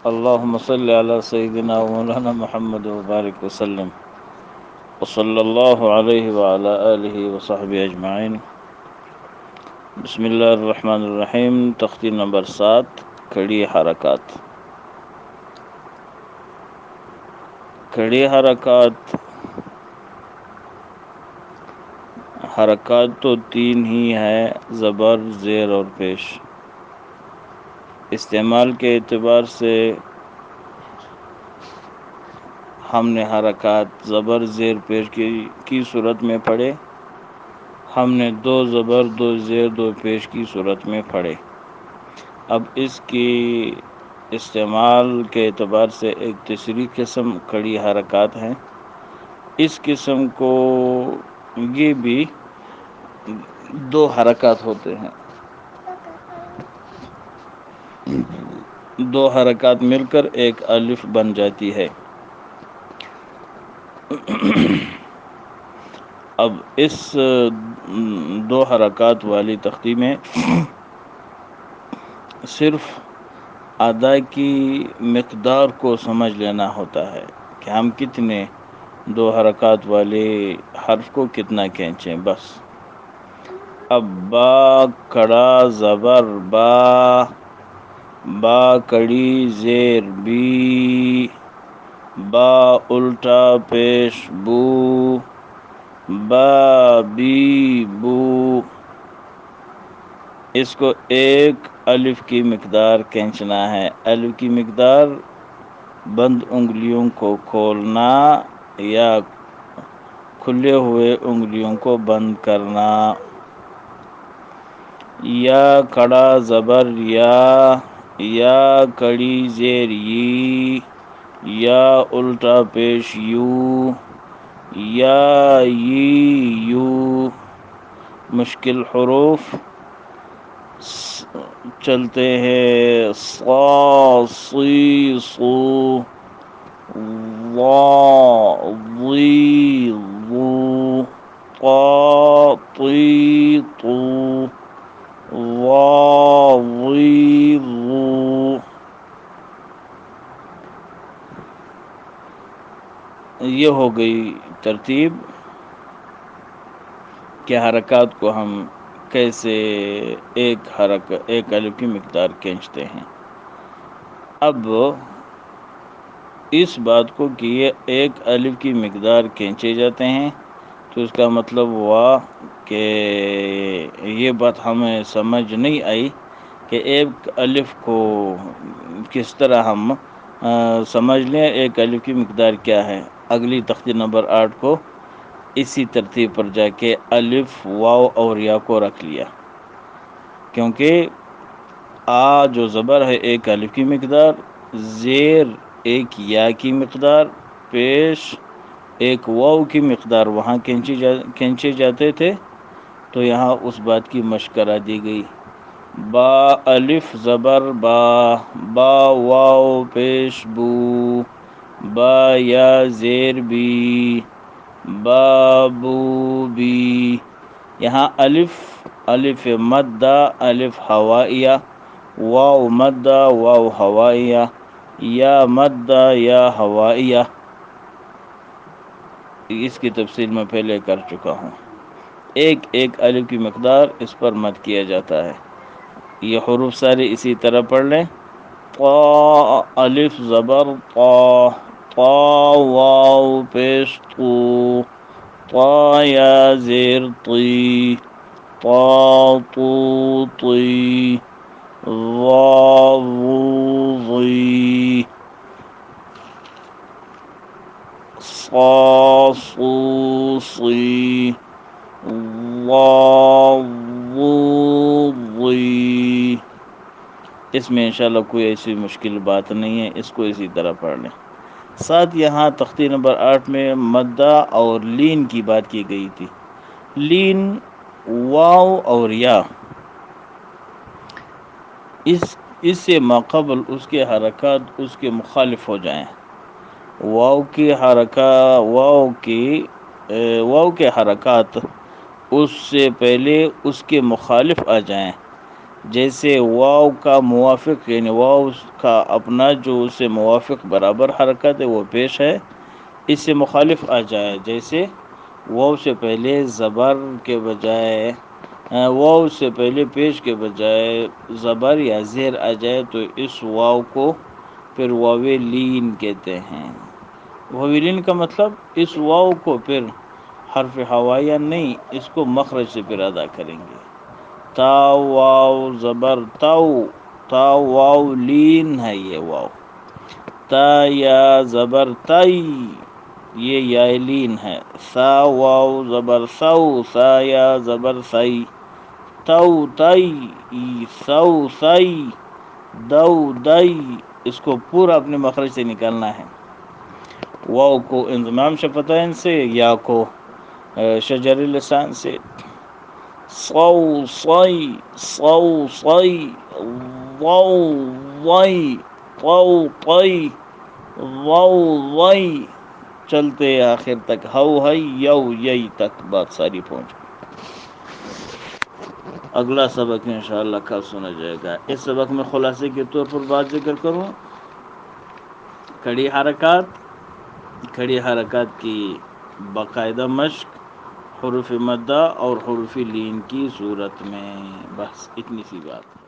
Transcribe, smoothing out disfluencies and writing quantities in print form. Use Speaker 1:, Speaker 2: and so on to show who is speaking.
Speaker 1: اللهم صل على سيدنا ومولانا محمد وبارك وسلم وصلى الله عليه وعلى آله وصحبه أجمعين. بسم اللہ الرحمن الرحیم. تختی نمبر 7، کھڑی حرکات. کھڑی حرکات تو 3 ہی ہے: زبر، زیر اور پیش. استعمال کے اعتبار سے ہم نے حرکات زبر، زیر، پیش کی صورت میں پڑھے. ہم نے 2 زبر، 2 زیر، 2 پیش کی صورت میں پڑھے. اب اس کی استعمال کے اعتبار سے ایک تیسری قسم کھڑی حرکات ہیں. اس قسم کو یہ بھی 2 حرکات ہوتے ہیں. 2 حرکات مل کر ایک الف بن جاتی ہے. اب اس 2 حرکات والی تختی میں صرف ادا کی مقدار کو سمجھ لینا ہوتا ہے کہ ہم کتنے 2 حرکات والے حرف کو کتنا کھینچیں، بس. اب با کڑا زبر با، با کڑی زیر بی، با الٹا پیش بو، با بی بو. اس کو ایک الف کی مقدار کھینچنا ہے. الف کی مقدار بند انگلیوں کو کھولنا یا کھلے ہوئے انگلیوں کو بند کرنا. یا کھڑا زبر یا کڑی زیر ی، یا الٹا پیش یو، یا یو. مشکل حروف چلتے ہیں: صا صی صو، ضا ضی ضو، طا طی طو، ظا ظی ظو. یہ ہو گئی ترتیب کہ حرکات کو ہم کیسے ایک الف کی مقدار کھینچتے ہیں. اب اس بات کو کہ یہ ایک الف کی مقدار کھینچے جاتے ہیں تو اس کا مطلب ہوا کہ یہ بات ہمیں سمجھ نہیں آئی کہ ایک الف کو کس طرح ہم سمجھ لیں، ایک الف کی مقدار کیا ہے. اگلی تختی نمبر 8 کو اسی ترتیب پر جا کے الف، واو اور یا کو رکھ لیا، کیونکہ آ جو زبر ہے ایک الف کی مقدار، زیر ایک یا کی مقدار، پیش ایک واو کی مقدار وہاں کھینچے جاتے تھے، تو یہاں اس بات کی مشق کرا دی گئی. با الف زبر با، با واو پیش بو، با یا زیر بی، با بو بی. یہاں الف مدہ، الف ہوائیہ، واو مدہ، واو ہوائیہ، یا مدہ، یا ہوائیہ. اس کی تفصیل میں پہلے کر چکا ہوں. ایک الف کی مقدار اس پر مد کیا جاتا ہے. یہ حروف سارے اسی طرح پڑھ لیں: طا الف زبر طا، طا واو پیش طو، طا یا زیر طی، طا طو طی، ظا ظو ظی، صا صو صی، ظا ظو ظی. اس میں انشاءاللہ کوئی ایسی مشکل بات نہیں ہے، اس کو اسی طرح پڑھ لیں. ساتھ یہاں تختی نمبر 8 میں مدہ اور لین کی بات کی گئی تھی. لین واو اور یا، اس سے ماقبل اس کے حرکات اس کے مخالف ہو جائیں. واو کے حرکات اس سے پہلے اس کے مخالف آ جائیں. جیسے واو کا موافق یعنی واو کا اپنا جو اس سے موافق برابر حرکت ہے وہ پیش ہے، اس سے مخالف آ جائے، جیسے واو سے پہلے زبر کے بجائے واو سے پہلے پیش کے بجائے زبر یا زیر آ جائے تو اس واو کو پھر واو لین کہتے ہیں۔ واو لین کا مطلب اس واو کو پھر حرف ہوائیہ نہیں، اس کو مخرج سے پھر ادا کریں گے۔ تا واو زبر تاؤ، تا واو لین ہے یہ واو۔ تا یا زبر تائی، یہ یا لین ہے۔ سا واو زبر سو، سا یا زبر سائی۔ تو تائی، سو سائی، دو دائی، اس کو پورا اپنے مخرج سے نکالنا ہے۔ واو کو انضمام شفتین سے، یا کو شجر لسان سے۔ صو صی، صو صی، ضو ضی، طو طی، ضو ضی، چلتے آخر تک ہو ہی یو یئی تک بات ساری پہنچ گئی۔ اگلا سبق انشاءاللہ کل سنا جائے گا۔ اس سبق میں خلاصے کے طور پر بات ذکر کروں، کھڑی حرکات، کھڑی حرکات کی باقاعدہ مشق حروف مدہ اور حروف لین کی صورت میں، بس اتنی سی بات ہے۔